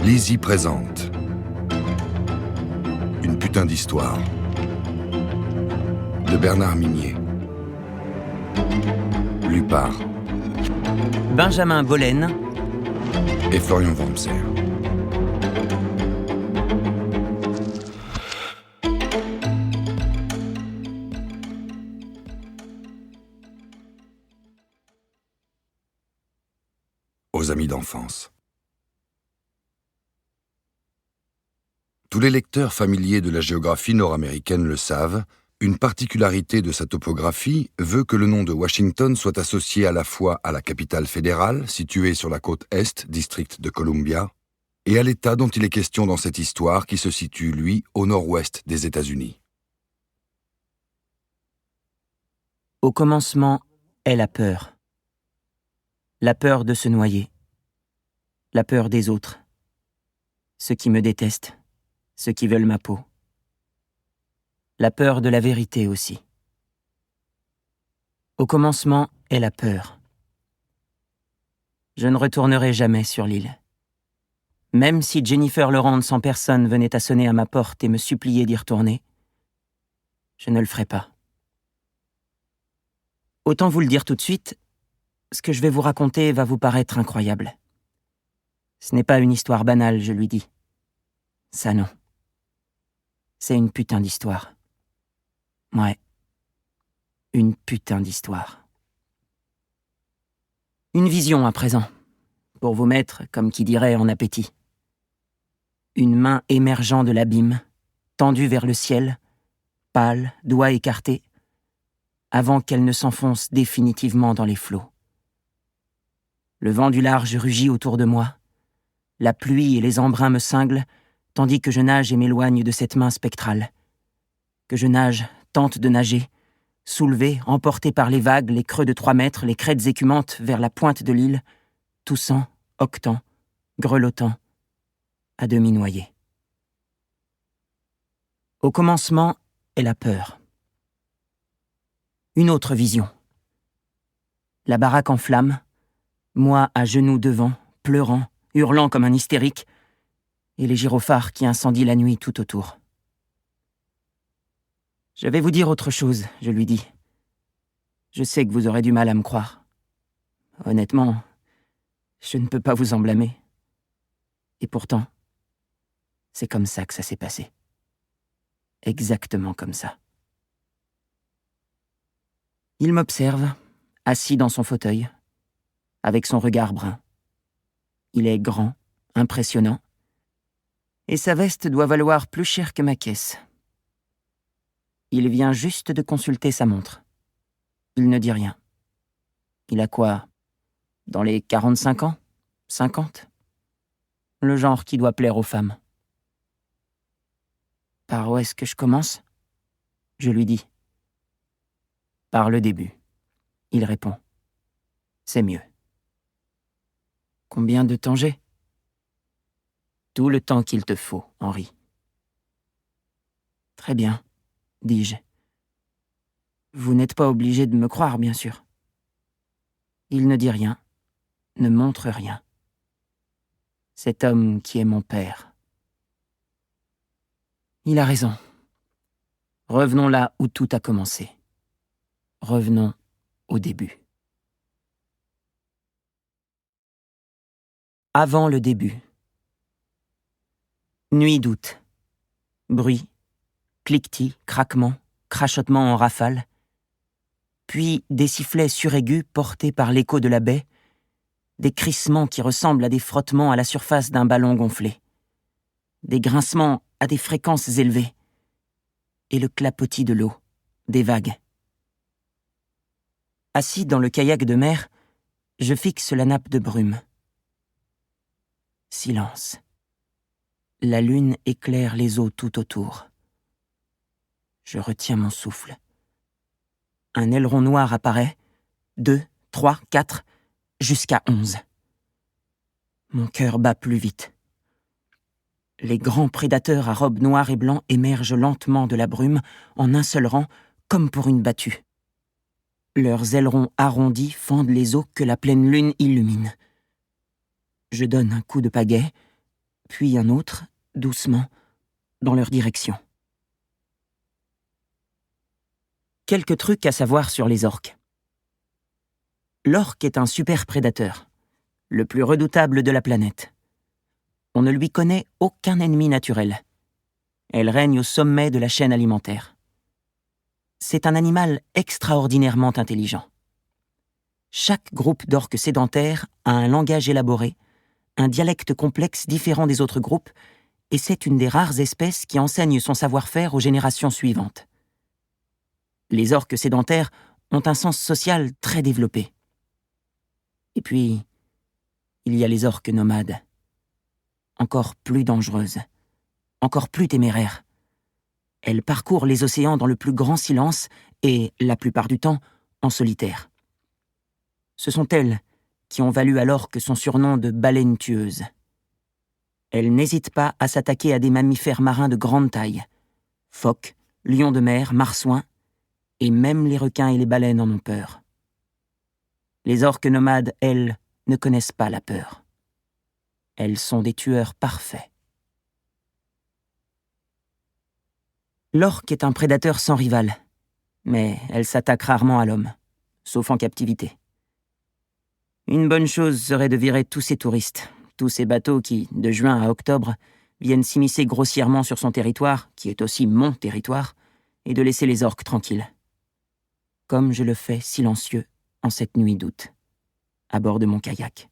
Lizzie présente Une putain d'histoire de Bernard Minier. Lu par Benjamin Bollen et Florian Wormser. Aux amis d'enfance. Tous les lecteurs familiers de la géographie nord-américaine le savent, une particularité de sa topographie veut que le nom de Washington soit associé à la fois à la capitale fédérale, située sur la côte est, district de Columbia, et à l'État dont il est question dans cette histoire qui se situe, lui, au nord-ouest des États-Unis. Au commencement est la peur. La peur de se noyer. La peur des autres. Ceux qui me détestent. Ceux qui veulent ma peau. La peur de la vérité aussi. Au commencement est la peur. Je ne retournerai jamais sur l'île. Même si Jennifer Lawrence en personne venait à sonner à ma porte et me supplier d'y retourner, je ne le ferai pas. Autant vous le dire tout de suite, ce que je vais vous raconter va vous paraître incroyable. Ce n'est pas une histoire banale, je lui dis. Ça non. C'est une putain d'histoire. Ouais. Une putain d'histoire. Une vision à présent, pour vous mettre, comme qui dirait, en appétit. Une main émergeant de l'abîme, tendue vers le ciel, pâle, doigts écartés, avant qu'elle ne s'enfonce définitivement dans les flots. Le vent du large rugit autour de moi, la pluie et les embruns me cinglent, tandis que je nage et m'éloigne de cette main spectrale. Que je nage, tente de nager, soulevé, emporté par les vagues, les creux de 3 mètres, les crêtes écumantes vers la pointe de l'île, toussant, octant, grelottant, à demi noyé. Au commencement est la peur. Une autre vision. La baraque en flammes, moi à genoux devant, pleurant, hurlant comme un hystérique, et les gyrophares qui incendient la nuit tout autour. Je vais vous dire autre chose, je lui dis. Je sais que vous aurez du mal à me croire. Honnêtement, je ne peux pas vous en blâmer. Et pourtant, c'est comme ça que ça s'est passé. Exactement comme ça. Il m'observe, assis dans son fauteuil, avec son regard brun. Il est grand, impressionnant, et sa veste doit valoir plus cher que ma caisse. Il vient juste de consulter sa montre. Il ne dit rien. Il a quoi? Dans les 45 ans? 50? Le genre qui doit plaire aux femmes. Par où est-ce que je commence? Je lui dis. Par le début. Il répond. C'est mieux. Combien de temps j'ai? Tout le temps qu'il te faut, Henri. Très bien, dis-je. Vous n'êtes pas obligé de me croire, bien sûr. Il ne dit rien, ne montre rien. Cet homme qui est mon père. Il a raison. Revenons là où tout a commencé. Revenons au début. Avant le début. Nuit d'août. Bruit, cliquetis, craquement, crachotement en rafale. Puis des sifflets suraigus portés par l'écho de la baie, des crissements qui ressemblent à des frottements à la surface d'un ballon gonflé, des grincements à des fréquences élevées, et le clapotis de l'eau, des vagues. Assis dans le kayak de mer, je fixe la nappe de brume. Silence. La lune éclaire les eaux tout autour. Je retiens mon souffle. Un aileron noir apparaît, 2, 3, 4, jusqu'à 11. Mon cœur bat plus vite. Les grands prédateurs à robes noires et blancs émergent lentement de la brume en un seul rang, comme pour une battue. Leurs ailerons arrondis fendent les eaux que la pleine lune illumine. Je donne un coup de pagaie, puis un autre, doucement, dans leur direction. Quelques trucs à savoir sur les orques. L'orque est un super prédateur, le plus redoutable de la planète. On ne lui connaît aucun ennemi naturel. Elle règne au sommet de la chaîne alimentaire. C'est un animal extraordinairement intelligent. Chaque groupe d'orques sédentaires a un langage élaboré, un dialecte complexe différent des autres groupes, et c'est une des rares espèces qui enseigne son savoir-faire aux générations suivantes. Les orques sédentaires ont un sens social très développé. Et puis, il y a les orques nomades, encore plus dangereuses, encore plus téméraires. Elles parcourent les océans dans le plus grand silence et, la plupart du temps, en solitaire. Ce sont elles qui ont valu à l'orque son surnom de baleine tueuse. Elles n'hésitent pas à s'attaquer à des mammifères marins de grande taille. Phoques, lions de mer, marsouins, et même les requins et les baleines en ont peur. Les orques nomades, elles, ne connaissent pas la peur. Elles sont des tueurs parfaits. L'orque est un prédateur sans rival, mais elle s'attaque rarement à l'homme, sauf en captivité. Une bonne chose serait de virer tous ces touristes, tous ces bateaux qui, de juin à octobre, viennent s'immiscer grossièrement sur son territoire, qui est aussi mon territoire, et de laisser les orques tranquilles. Comme je le fais silencieux en cette nuit d'août, à bord de mon kayak.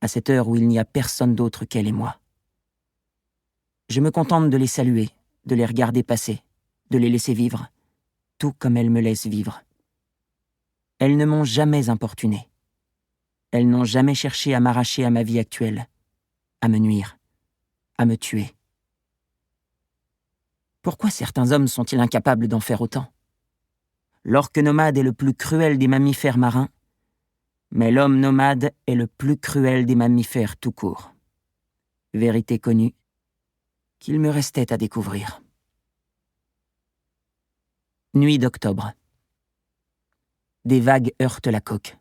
À cette heure où il n'y a personne d'autre qu'elle et moi. Je me contente de les saluer, de les regarder passer, de les laisser vivre, tout comme elles me laissent vivre. Elles ne m'ont jamais importuné. Elles n'ont jamais cherché à m'arracher à ma vie actuelle, à me nuire, à me tuer. Pourquoi certains hommes sont-ils incapables d'en faire autant ? L'orque nomade est le plus cruel des mammifères marins, mais l'homme nomade est le plus cruel des mammifères tout court. Vérité connue qu'il me restait à découvrir. Nuit d'octobre. Des vagues heurtent la coque.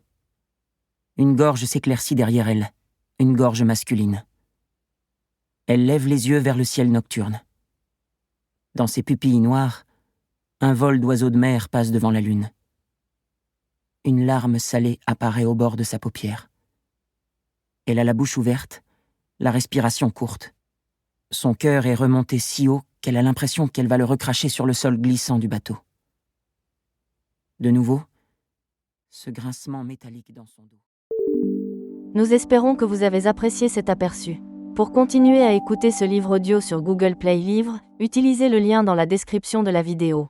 Une gorge s'éclaircit derrière elle, une gorge masculine. Elle lève les yeux vers le ciel nocturne. Dans ses pupilles noires, un vol d'oiseaux de mer passe devant la lune. Une larme salée apparaît au bord de sa paupière. Elle a la bouche ouverte, la respiration courte. Son cœur est remonté si haut qu'elle a l'impression qu'elle va le recracher sur le sol glissant du bateau. De nouveau, ce grincement métallique dans son dos. Nous espérons que vous avez apprécié cet aperçu. Pour continuer à écouter ce livre audio sur Google Play Livres, utilisez le lien dans la description de la vidéo.